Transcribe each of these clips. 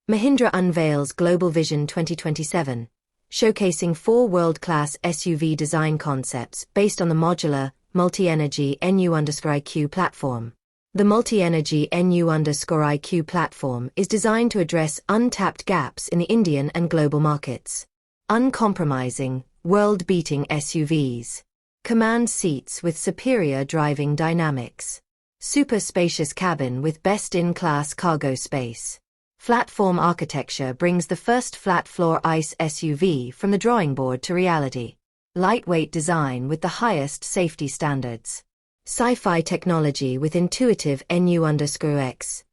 Mahindra Unveils Global Vision 2027, showcasing 4 world-class SUV design concepts based on the modular, multi-energy NU_IQ platform. The multi-energy NU_IQ platform is designed to address untapped gaps in the Indian and global markets. Uncompromising, world-beating SUVs. Command seats with superior driving dynamics. Super spacious cabin with best-in-class cargo space. Flat-form architecture brings the first flat-floor ICE SUV from the drawing board to reality. Lightweight design with the highest safety standards. Sci-Fi technology with intuitive NU_X.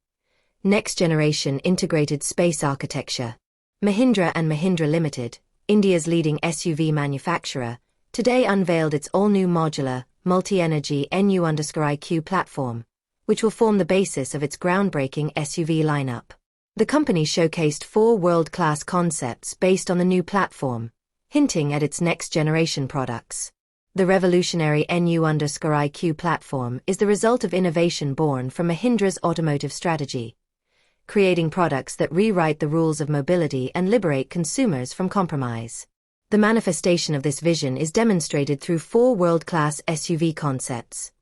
Next-generation integrated space architecture. Mahindra and Mahindra Limited, India's leading SUV manufacturer, today unveiled its all-new modular, multi-energy NU_IQ platform, which will form the basis of its groundbreaking SUV lineup. The company showcased 4 world-class concepts based on the new platform, hinting at its next-generation products. The revolutionary NU_IQ platform is the result of innovation born from Mahindra's automotive strategy, creating products that rewrite the rules of mobility and liberate consumers from compromise. The manifestation of this vision is demonstrated through 4 world-class SUV concepts: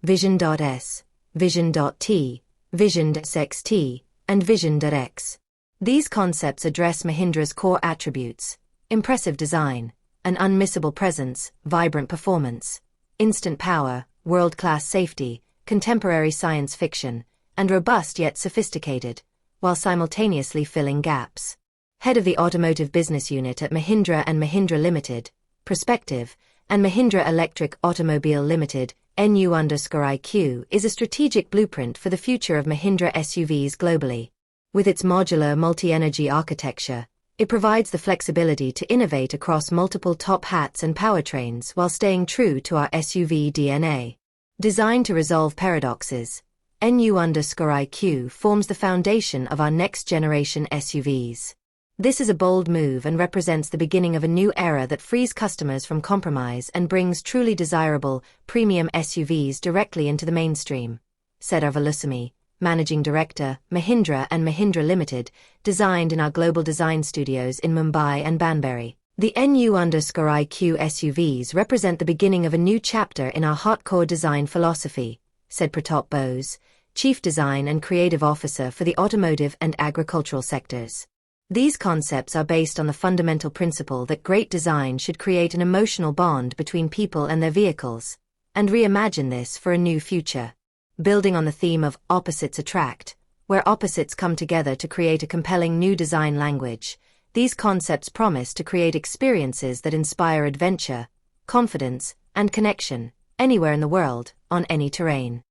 Vision.S, Vision.T, Vision.XT, and Vision.X. These concepts address Mahindra's core attributes: impressive design, an unmissable presence, vibrant performance, instant power, world-class safety, contemporary science fiction, and robust yet sophisticated, while simultaneously filling gaps. Head of the Automotive Business Unit at Mahindra and Mahindra Limited, Perspective, and Mahindra Electric Automobile Limited, NU_IQ is a strategic blueprint for the future of Mahindra SUVs globally. With its modular multi-energy architecture, it provides the flexibility to innovate across multiple top hats and powertrains while staying true to our SUV DNA. Designed to resolve paradoxes, NU_IQ forms the foundation of our next-generation SUVs. This is a bold move and represents the beginning of a new era that frees customers from compromise and brings truly desirable, premium SUVs directly into the mainstream, said Arvilusamy, Managing Director, Mahindra and Mahindra Limited, designed in our global design studios in Mumbai and Banbury. The NU_IQ SUVs represent the beginning of a new chapter in our hardcore design philosophy, said Pratap Bose, Chief Design and Creative Officer for the automotive and agricultural sectors. These concepts are based on the fundamental principle that great design should create an emotional bond between people and their vehicles, and reimagine this for a new future. Building on the theme of opposites attract, where opposites come together to create a compelling new design language, these concepts promise to create experiences that inspire adventure, confidence, and connection, anywhere in the world, on any terrain.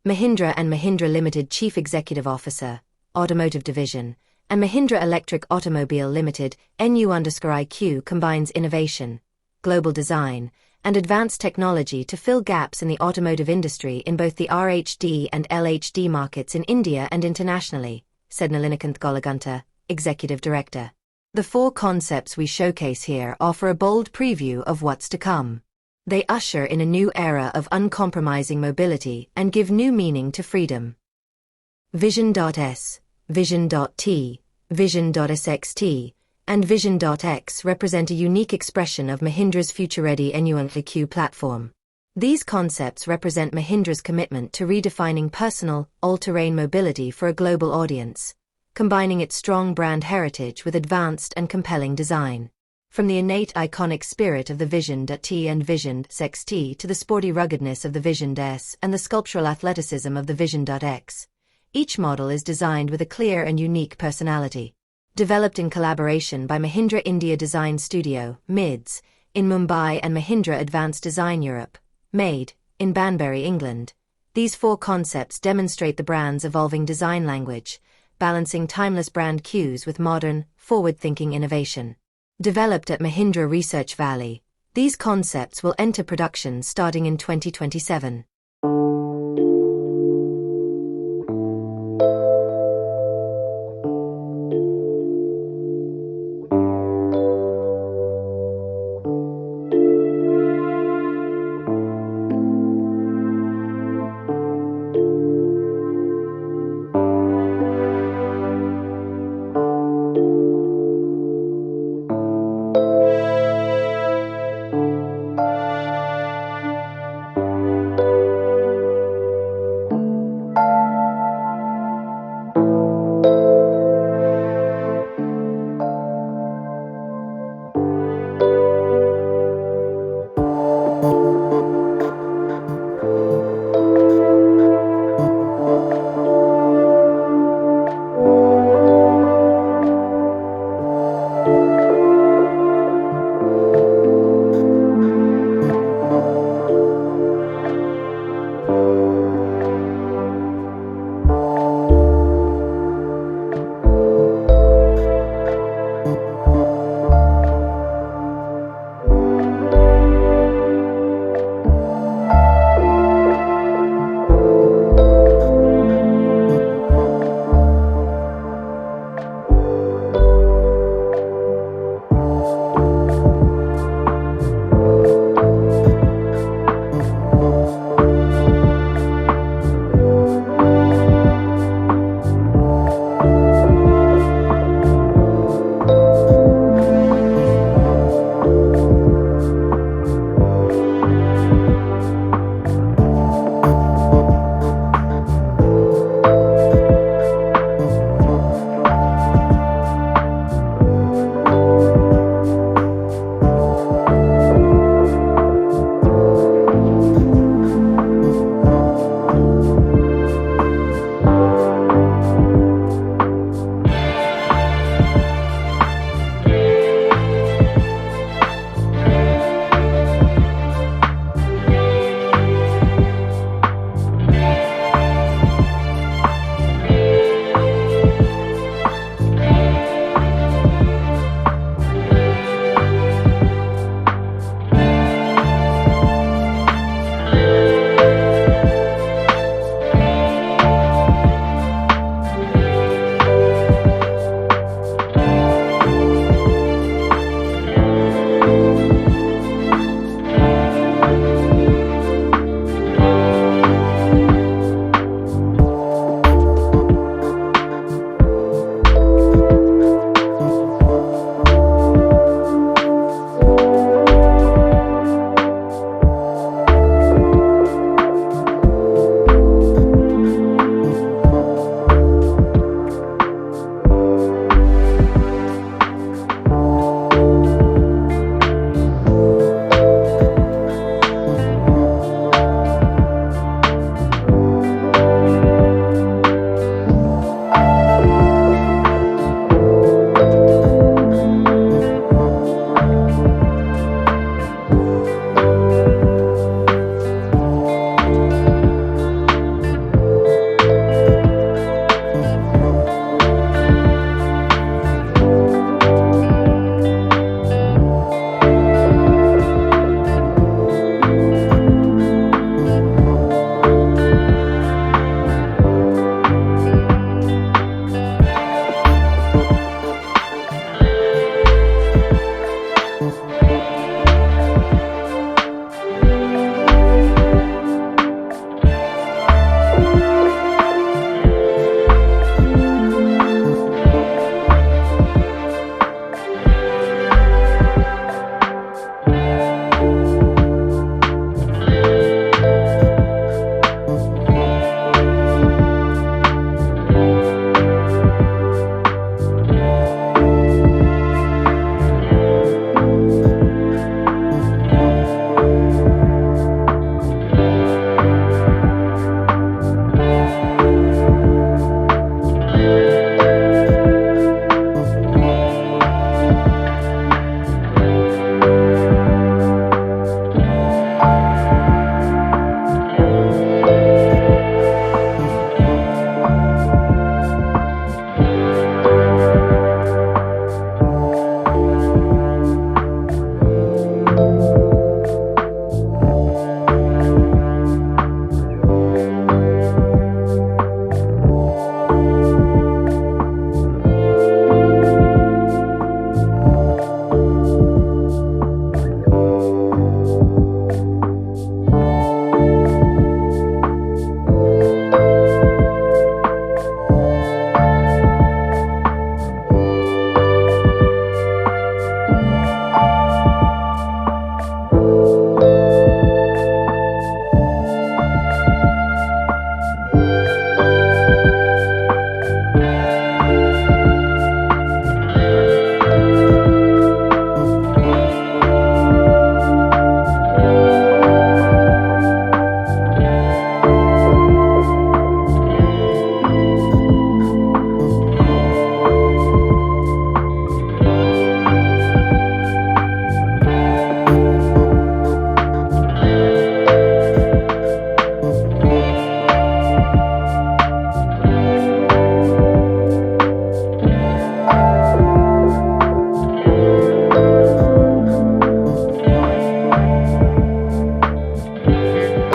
Mahindra and Mahindra Limited Chief Executive Officer, Automotive Division, and Mahindra Electric Automobile Limited, NU_IQ combines innovation, global design, and advanced technology to fill gaps in the automotive industry in both the RHD and LHD markets in India and internationally, said Nalinikanth Golagunta, Executive Director. The 4 concepts we showcase here offer a bold preview of what's to come. They usher in a new era of uncompromising mobility and give new meaning to freedom. Vision.S, Vision.T, Vision.SXT, and Vision.X represent a unique expression of Mahindra's future-ready NU_IQ platform. These concepts represent Mahindra's commitment to redefining personal, all-terrain mobility for a global audience, combining its strong brand heritage with advanced and compelling design. From the innate iconic spirit of the Vision.T and Vision.XT to the sporty ruggedness of the Vision.S and the sculptural athleticism of the Vision.X, each model is designed with a clear and unique personality. Developed in collaboration by Mahindra India Design Studio, MIDS, in Mumbai and Mahindra Advanced Design Europe, MADE, in Banbury, England, these 4 concepts demonstrate the brand's evolving design language, balancing timeless brand cues with modern, forward-thinking innovation. Developed at Mahindra Research Valley, these concepts will enter production starting in 2027.